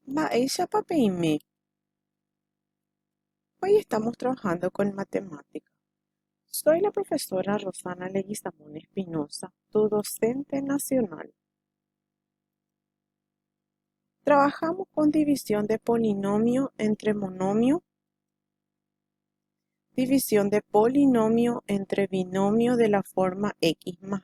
Maesha Papeime, hoy estamos trabajando con matemáticas. Soy la profesora Rosana Leguizamón Espinosa, tu docente nacional. Trabajamos con división de polinomio entre monomio, división de polinomio entre binomio de la forma x más.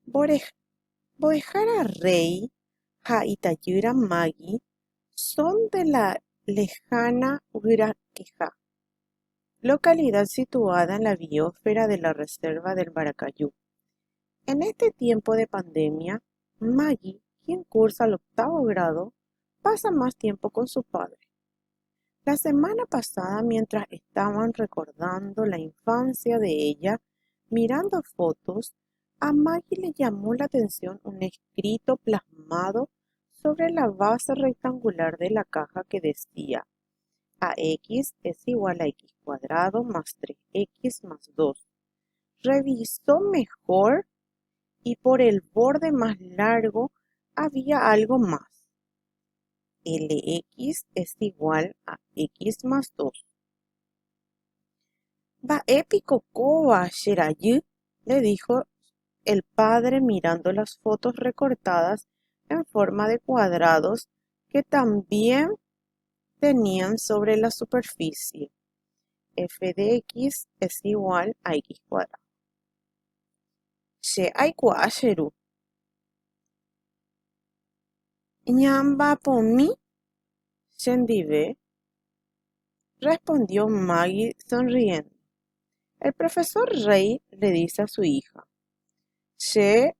Boejara Rey, Haitayura Magi son de la lejana Uraquejá, localidad situada en la biosfera de la reserva del Baracayú. En este tiempo de pandemia, Maggie, quien cursa el 8º grado, pasa más tiempo con su padre. La semana pasada, mientras estaban recordando la infancia de ella, mirando fotos, a Maggie le llamó la atención un escrito plasmado sobre la base rectangular de la caja que decía: AX es igual a x cuadrado más 3x más 2. Revisó mejor y por el borde más largo había algo más. Lx es igual a x más 2. Épico Koba Sherayu, le dijo el padre mirando las fotos recortadas en forma de cuadrados que también tenían sobre la superficie. F de x es igual a x cuadrado. She aikua sheru. Ñamba pomi Shendive, respondió Maggie sonriendo. El profesor Rey le dice a su hija: Che,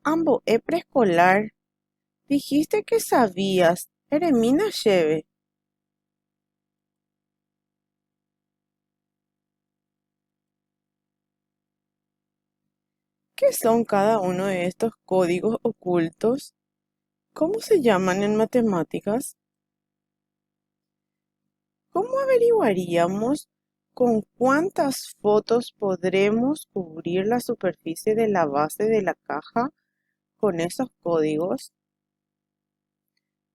ambo preescolar, dijiste que sabías, Eremina Cheve. ¿Qué son cada uno de estos códigos ocultos? ¿Cómo se llaman en matemáticas? ¿Cómo averiguaríamos con cuántas fotos podremos cubrir la superficie de la base de la caja con esos códigos?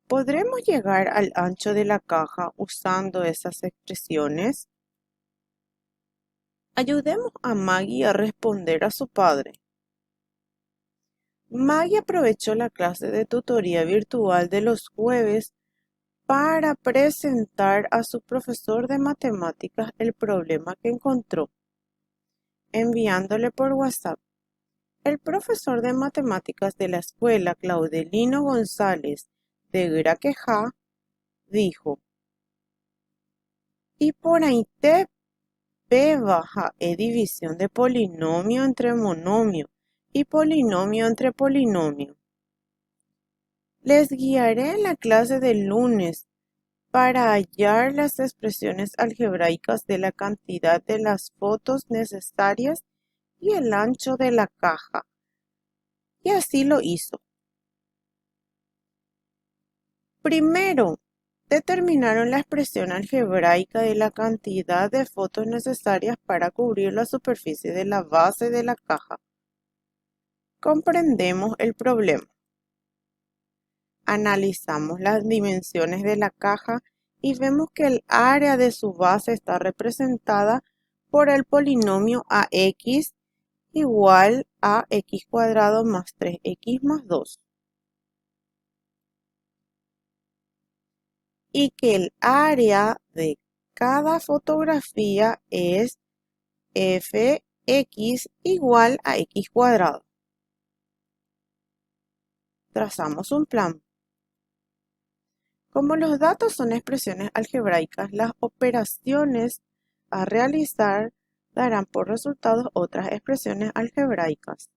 ¿Podremos llegar al ancho de la caja usando esas expresiones? Ayudemos a Maggie a responder a su padre. Maggie aprovechó la clase de tutoría virtual de los jueves para presentar a su profesor de matemáticas el problema que encontró, enviándole por WhatsApp. El profesor de matemáticas de la escuela, Claudelino González de Graquejá, dijo: y por ahí te P baja es división de polinomio entre monomio y polinomio entre polinomio. Les guiaré en la clase del lunes para hallar las expresiones algebraicas de la cantidad de las fotos necesarias y el ancho de la caja. Y así lo hizo. Primero, determinaron la expresión algebraica de la cantidad de fotos necesarias para cubrir la superficie de la base de la caja. Comprendemos el problema. Analizamos las dimensiones de la caja y vemos que el área de su base está representada por el polinomio AX igual a x cuadrado más 3x más 2. Y que el área de cada fotografía es fx igual a x cuadrado. Trazamos un plan. Como los datos son expresiones algebraicas, las operaciones a realizar darán por resultados otras expresiones algebraicas.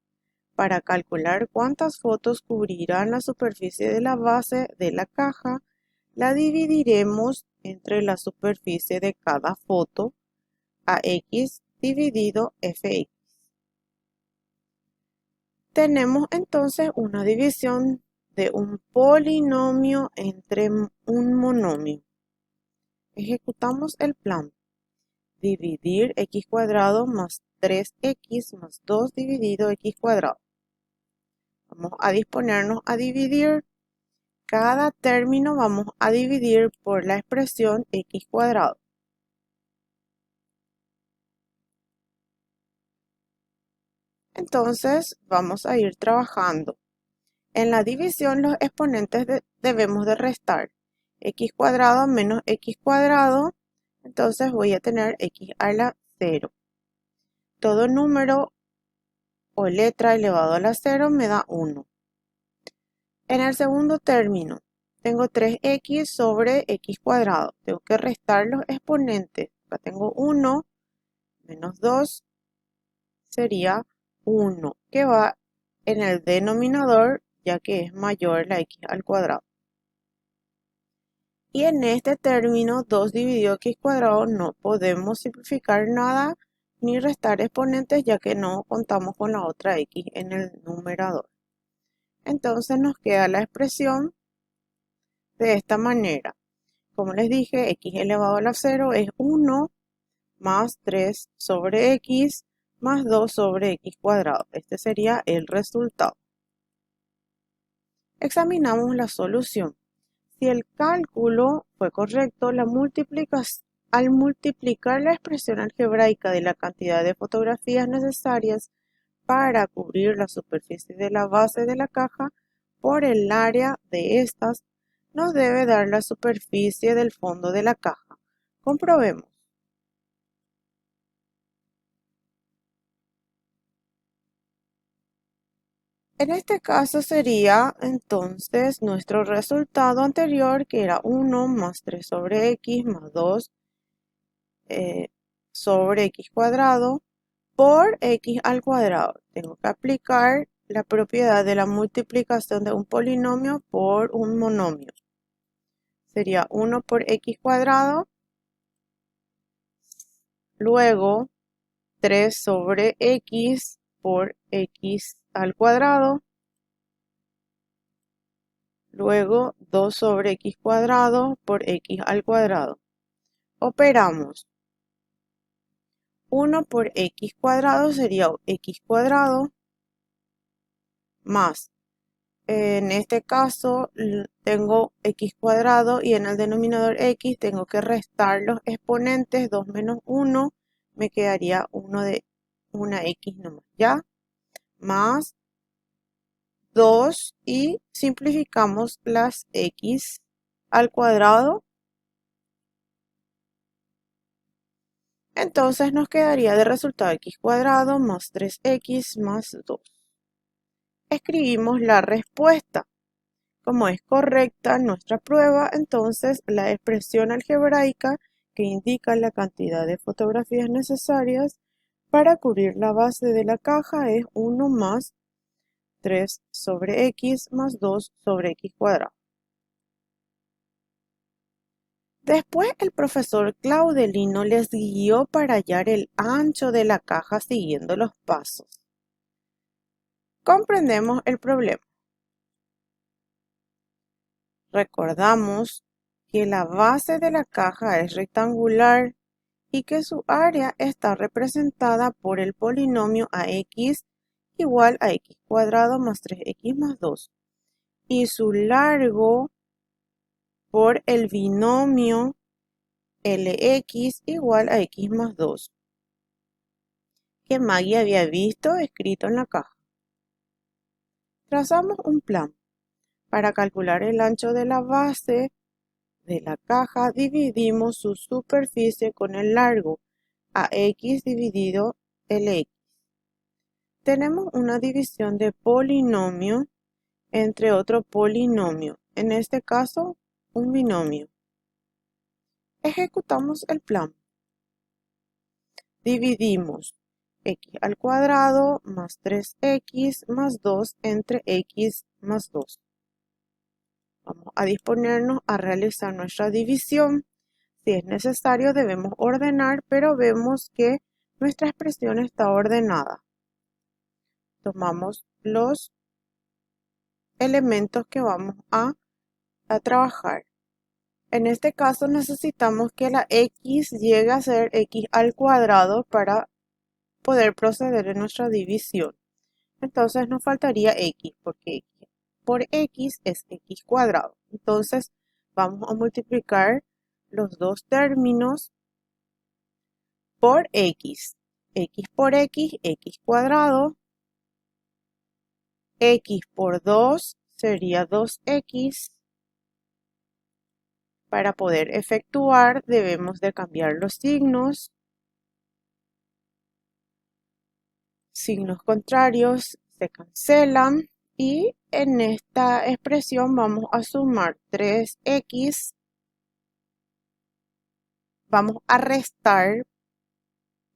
Para calcular cuántas fotos cubrirán la superficie de la base de la caja, la dividiremos entre la superficie de cada foto, AX dividido FX. Tenemos entonces una división de un polinomio entre un monomio. Ejecutamos el plan. Dividir x cuadrado más 3x más 2 dividido x cuadrado. Vamos a disponernos a dividir. cada término vamos a dividir por la expresión x cuadrado. Entonces vamos a ir trabajando. En la división los exponentes debemos de restar x cuadrado menos x cuadrado, entonces voy a tener x a la 0. Todo número o letra elevado a la 0 me da 1. En el segundo término tengo 3x sobre x cuadrado. Tengo que restar los exponentes. Acá tengo 1 menos 2 sería 1, que va en el denominador ya que es mayor la x al cuadrado. Y en este término 2 dividido x cuadrado no podemos simplificar nada ni restar exponentes ya que no contamos con la otra x en el numerador. Entonces nos queda la expresión de esta manera. Como les dije, x elevado a la 0 es 1 más 3 sobre x más 2 sobre x cuadrado. Este sería el resultado. Examinamos la solución. Si el cálculo fue correcto, al multiplicar la expresión algebraica de la cantidad de fotografías necesarias para cubrir la superficie de la base de la caja por el área de estas, nos debe dar la superficie del fondo de la caja. Comprobemos. En este caso sería entonces nuestro resultado anterior, que era 1 más 3 sobre x más 2 sobre x cuadrado por x al cuadrado. Tengo que aplicar la propiedad de la multiplicación de un polinomio por un monomio. Sería 1 por x cuadrado, luego 3 sobre x por x al cuadrado, luego 2 sobre x cuadrado por x al cuadrado. Operamos. 1 por x cuadrado sería x cuadrado más, en este caso tengo x cuadrado y en el denominador x tengo que restar los exponentes, 2 menos 1, me quedaría 1 de una x nomás, ¿ya? Más 2 y simplificamos las x al cuadrado. Entonces nos quedaría de resultado x cuadrado más 3x más 2. Escribimos la respuesta. Como es correcta nuestra prueba, entonces la expresión algebraica que indica la cantidad de fotografías necesarias para cubrir la base de la caja es 1 más 3 sobre x más 2 sobre x cuadrado. Después el profesor Claudelino les guió para hallar el ancho de la caja siguiendo los pasos. Comprendemos el problema. Recordamos que la base de la caja es rectangular y que su área está representada por el polinomio ax igual a x cuadrado más 3x más 2 y su largo por el binomio Lx igual a x más 2 que Maggie había visto escrito en la caja. Trazamos un plan. Para calcular el ancho de la base de la caja dividimos su superficie con el largo ax dividido Lx. Tenemos una división de polinomio entre otro polinomio, en este caso un binomio. Ejecutamos el plan. Dividimos x al cuadrado más 3x más 2 entre x más 2. Vamos a disponernos a realizar nuestra división. Si es necesario debemos ordenar, pero vemos que nuestra expresión está ordenada. Tomamos los elementos que vamos a trabajar. En este caso necesitamos que la x llegue a ser x al cuadrado para poder proceder en nuestra división. Entonces nos faltaría x, porque x por x es x cuadrado. Entonces vamos a multiplicar los dos términos por x. X por x, x cuadrado. X por 2 sería 2x. Para poder efectuar debemos de cambiar los signos. Signos contrarios se cancelan y en esta expresión vamos a sumar 3x. Vamos a restar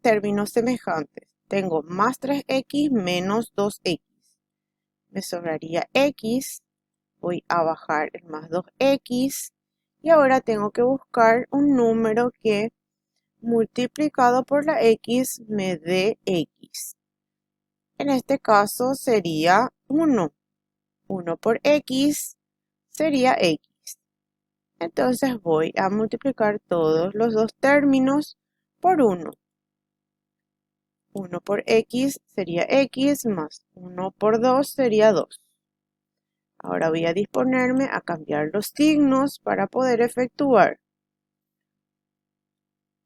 términos semejantes. Tengo más 3x menos 2x. Me sobraría x. Voy a bajar el más 2x. Y ahora tengo que buscar un número que multiplicado por la x me dé x. En este caso sería 1. 1 por x sería x. Entonces voy a multiplicar todos los dos términos por 1. 1 por x sería x más 1 por 2 sería 2. Ahora voy a disponerme a cambiar los signos para poder efectuar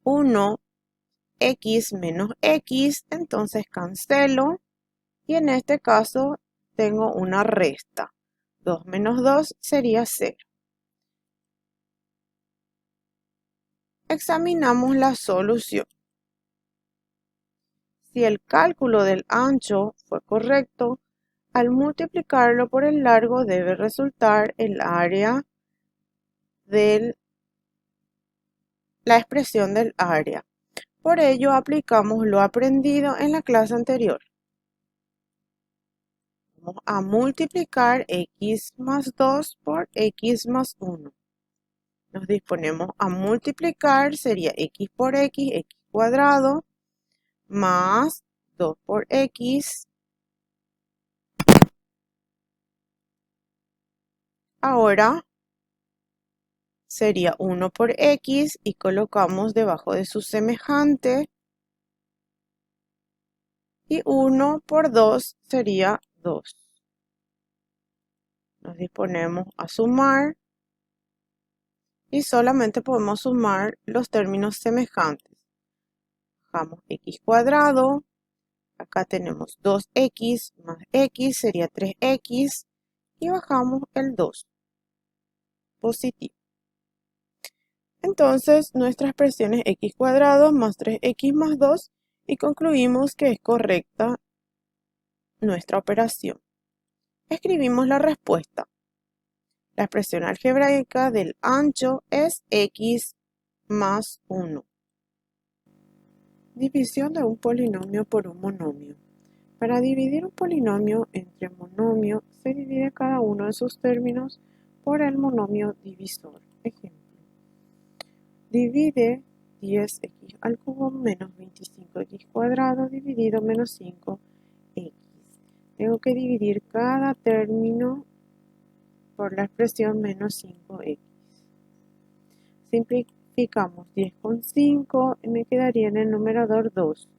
1 x menos x, entonces cancelo y en este caso tengo una resta. 2 menos 2 sería 0. Examinamos la solución. Si el cálculo del ancho fue correcto, al multiplicarlo por el largo debe resultar el área de la expresión del área. Por ello aplicamos lo aprendido en la clase anterior. Vamos a multiplicar x más 2 por x más 1. Nos disponemos a multiplicar, sería x por x cuadrado, más 2 por x. Ahora sería 1 por x y colocamos debajo de su semejante. Y 1 por 2 sería 2. Nos disponemos a sumar. Y solamente podemos sumar los términos semejantes. Bajamos x cuadrado. Acá tenemos 2x más x sería 3x. Y bajamos el 2. Positivo. Entonces nuestra expresión es x cuadrado más 3x más 2. Y concluimos que es correcta nuestra operación. Escribimos la respuesta. La expresión algebraica del ancho es x más 1. División de un polinomio por un monomio. Para dividir un polinomio entre monomio, se divide cada uno de sus términos por el monomio divisor. Ejemplo. Divide 10x al cubo menos 25x cuadrado dividido menos 5x. Tengo que dividir cada término por la expresión menos 5x. Simplificamos 10 con 5 y me quedaría en el numerador 2.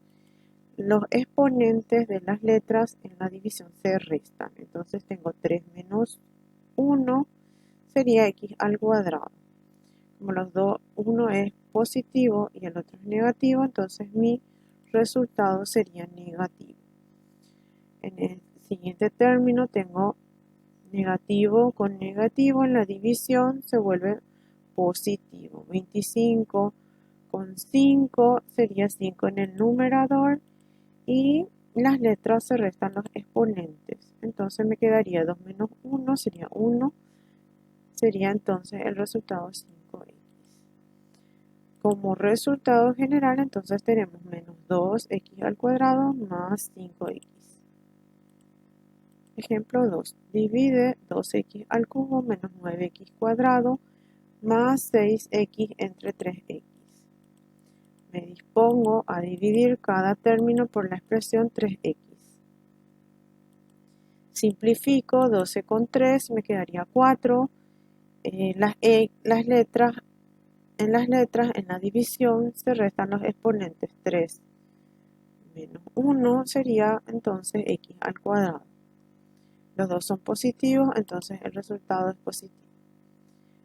Los exponentes de las letras en la división se restan. Entonces tengo 3 menos 1 sería x al cuadrado. Como los dos, uno es positivo y el otro es negativo, entonces mi resultado sería negativo. En el siguiente término tengo negativo con negativo, en la división se vuelve positivo. 25 con 5 sería 5 en el numerador y las letras se restan los exponentes. Entonces me quedaría 2 menos 1 sería 1, sería entonces el resultado 5x. Como resultado general entonces tenemos menos 2x al cuadrado más 5x. Ejemplo 2. Divide 2x al cubo menos 9x cuadrado más 6x entre 3x. Me dispongo a dividir cada término por la expresión 3x. Simplifico 12 con 3, me quedaría 4. Las letras, en la división se restan los exponentes 3 menos 1 sería entonces x al cuadrado. Los dos son positivos, entonces el resultado es positivo.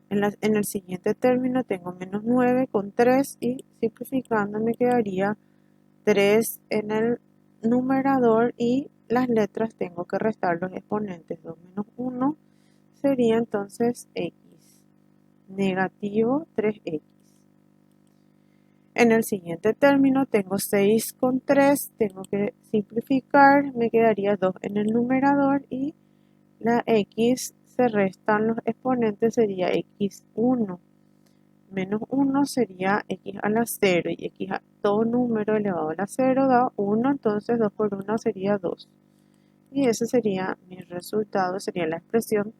En el siguiente término tengo menos 9 con 3 y simplificando me quedaría 3 en el numerador y las letras tengo que restar los exponentes. 2 menos 1 sería entonces x, negativo 3x. En el siguiente término tengo 6 con 3, tengo que simplificar, me quedaría 2 en el numerador y la x se restan los exponentes, sería x1. Menos 1 sería x a la 0 y x a todo número elevado a la 0 da 1, entonces 2 por 1 sería 2. Y ese sería mi resultado, sería la expresión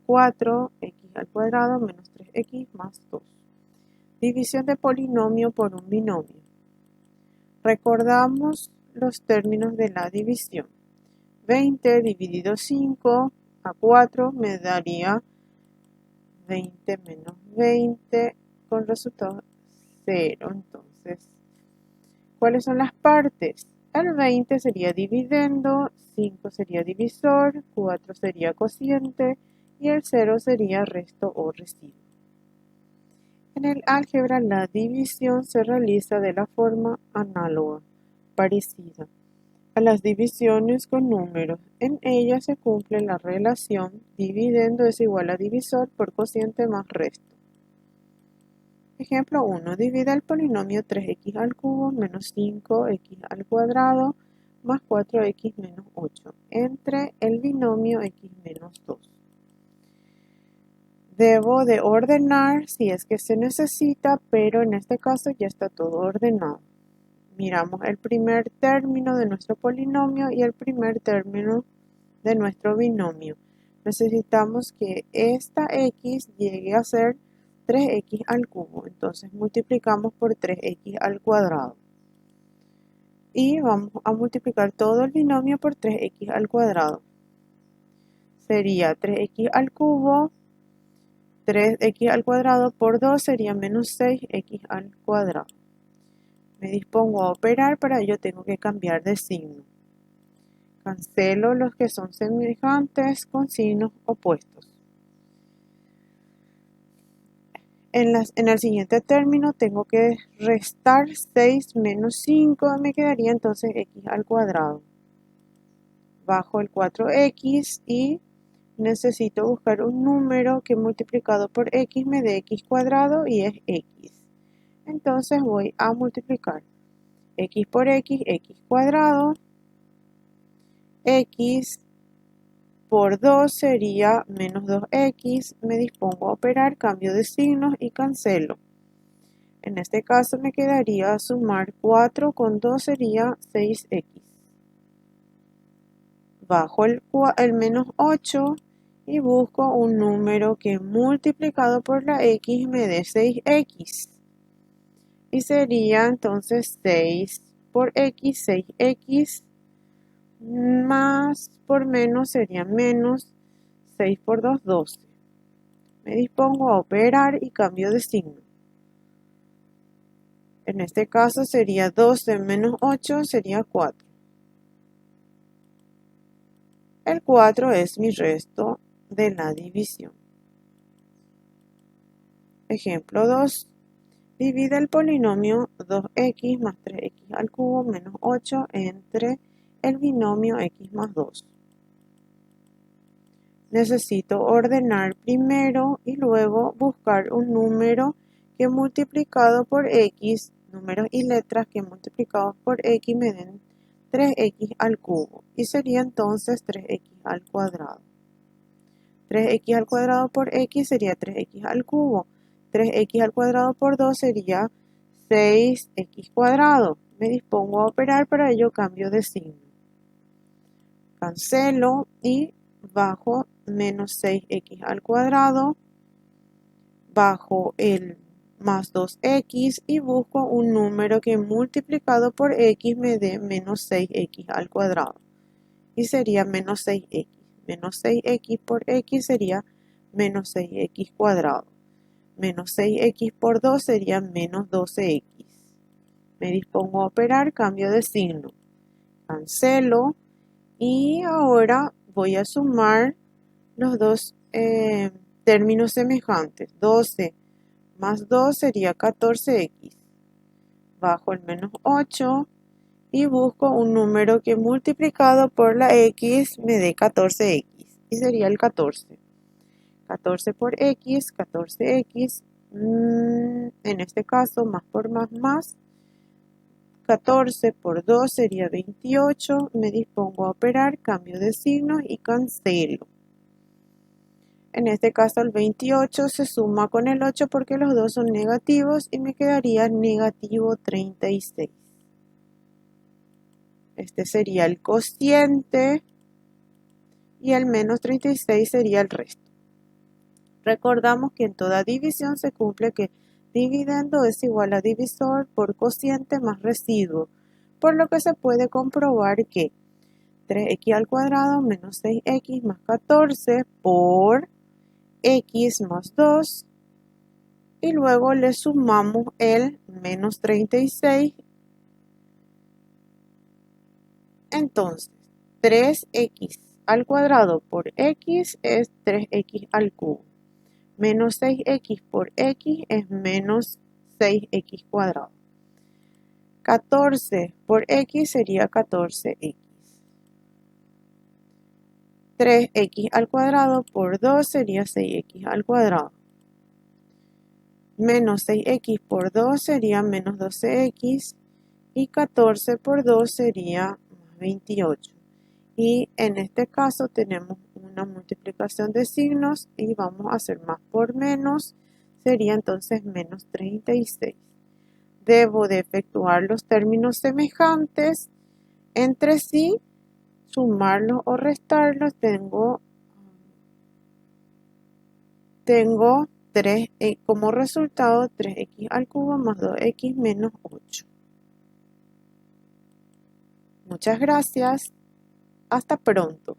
4x al cuadrado menos 3x más 2. División de polinomio por un binomio. Recordamos los términos de la división. 20 dividido 5 a 4 me daría 20 menos 20 con resultado 0. Entonces, ¿cuáles son las partes? El 20 sería dividendo, 5 sería divisor, 4 sería cociente y el 0 sería resto o residuo. En el álgebra la división se realiza de la forma análoga, parecida a las divisiones con números. En ella se cumple la relación dividendo es igual a divisor por cociente más resto. Ejemplo 1. Divide el polinomio 3x al cubo menos 5x al cuadrado más 4x menos 8 entre el binomio x menos 2. Debo de ordenar si es que se necesita, pero en este caso ya está todo ordenado. Miramos el primer término de nuestro polinomio y el primer término de nuestro binomio. Necesitamos que esta x llegue a ser 3x al cubo. Entonces multiplicamos por 3x al cuadrado. Y vamos a multiplicar todo el binomio por 3x al cuadrado. Sería 3x al cubo. 3x al cuadrado por 2 sería menos 6x al cuadrado. Me dispongo a operar, para ello tengo que cambiar de signo. Cancelo los que son semejantes con signos opuestos. En el siguiente término tengo que restar 6 menos 5, me quedaría entonces x al cuadrado. Bajo el 4x y necesito buscar un número que multiplicado por x me dé x cuadrado y es x. Entonces voy a multiplicar x por x, x cuadrado, x por 2 sería menos 2x, me dispongo a operar, cambio de signos y cancelo. En este caso me quedaría sumar 4 con 2 sería 6x. Bajo el menos 8 y busco un número que multiplicado por la x me dé 6x. Y sería entonces 6 por x, 6x, más por menos sería menos 6 por 2, 12. Me dispongo a operar y cambio de signo. En este caso sería 12 menos 8 sería 4. El 4 es mi resto de la división. Ejemplo 2. Divide el polinomio 2x más 3x al cubo menos 8 entre el binomio x más 2. Necesito ordenar primero y luego buscar un número que multiplicado por x, números y letras que multiplicados por x me den 3x al cubo. Y sería entonces 3x al cuadrado. 3x al cuadrado por x sería 3x al cubo. 3x al cuadrado por 2 sería 6x cuadrado. Me dispongo a operar, para ello cambio de signo. Cancelo y bajo menos 6x al cuadrado, bajo el más 2x y busco un número que multiplicado por x me dé menos 6x al cuadrado. Y sería menos 6x. Menos 6x por x sería menos 6x cuadrado. Menos 6x por 2 sería menos 12x. Me dispongo a operar, cambio de signo. Cancelo y ahora voy a sumar los dos términos semejantes. 12 más 2 sería 14x. Bajo el menos 8 y busco un número que multiplicado por la x me dé 14x. Y sería el 14. 14 por x, 14x. En este caso, más por más. 14 por 2 sería 28. Me dispongo a operar, cambio de signo y cancelo. En este caso el 28 se suma con el 8 porque los dos son negativos y me quedaría negativo 36. Este sería el cociente y el menos 36 sería el resto. Recordamos que en toda división se cumple que dividendo es igual a divisor por cociente más residuo, por lo que se puede comprobar que 3x al cuadrado menos 6x más 14 por x más 2 y luego le sumamos el menos 36. Entonces 3x al cuadrado por x es 3x al cubo. Menos 6x por x es menos 6x cuadrado. 14 por x sería 14x. 3x al cuadrado por 2 sería 6x al cuadrado. Menos 6x por 2 sería menos 12x. Y 14 por 2 sería más 28. Y en este caso tenemos una multiplicación de signos y vamos a hacer más por menos. Sería entonces menos 36. Debo de efectuar los términos semejantes entre sí, sumarlos o restarlos. Tengo 3, como resultado 3x al cubo más 2x menos 8. Muchas gracias. Hasta pronto.